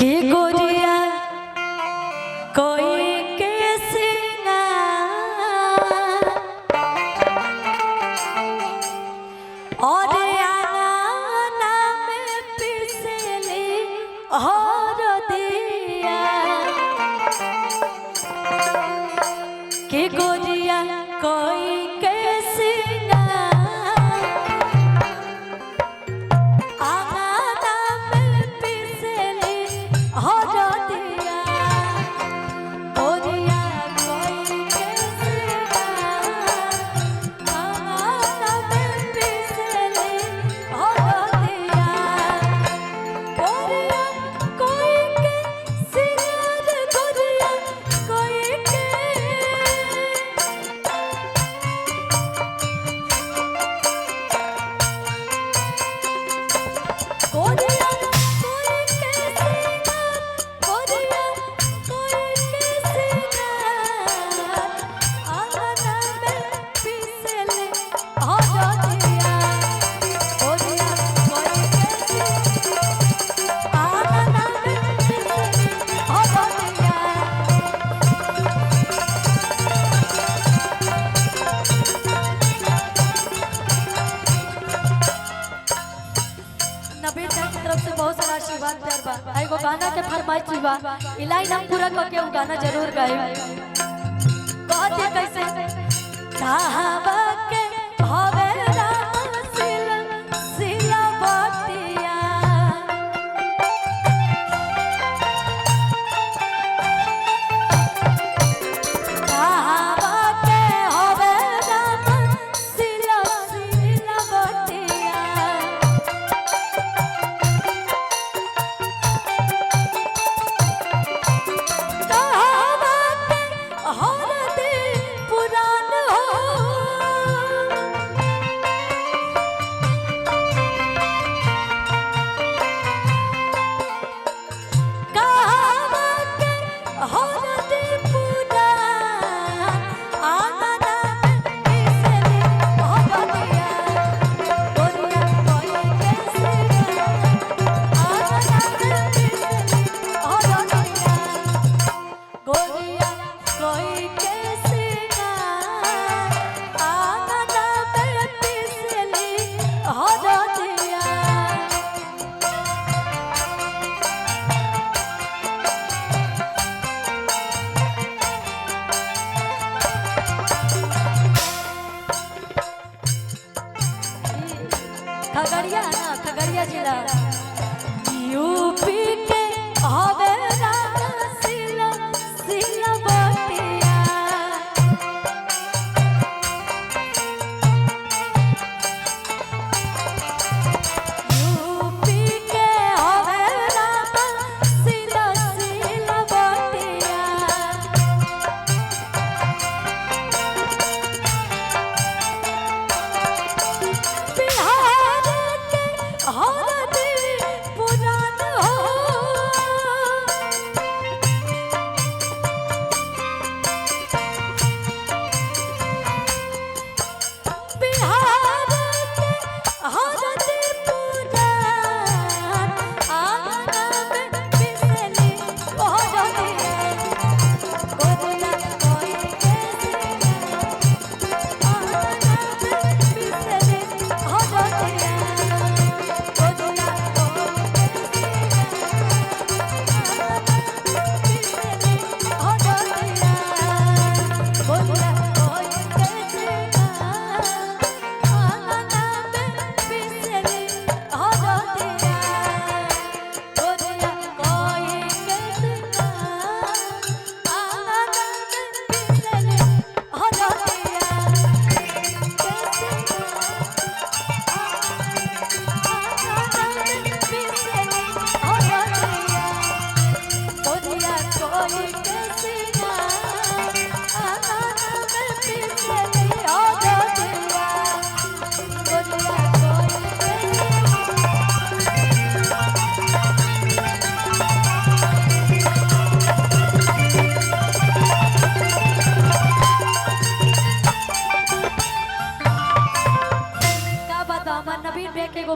के गोरिया कोई कैसे ना और आना में पिसले और दिया के गोरिया कोई कैसे ना आशीर्वाद प्यार बा एगो गाना के फरमाइश बा इलाई नाम पूरा करके उ गाना जरूर गाए कहते कैसे चाहबा के हवे राम सिला बटिया चाहबा के हवे राम सिला बटिया खगड़िया ना खगड़िया जिला यूपी के हवे राम सिला बटिया यूपी के हवे राम सिला बटिया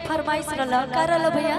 फरमाइश रहा कर भैया।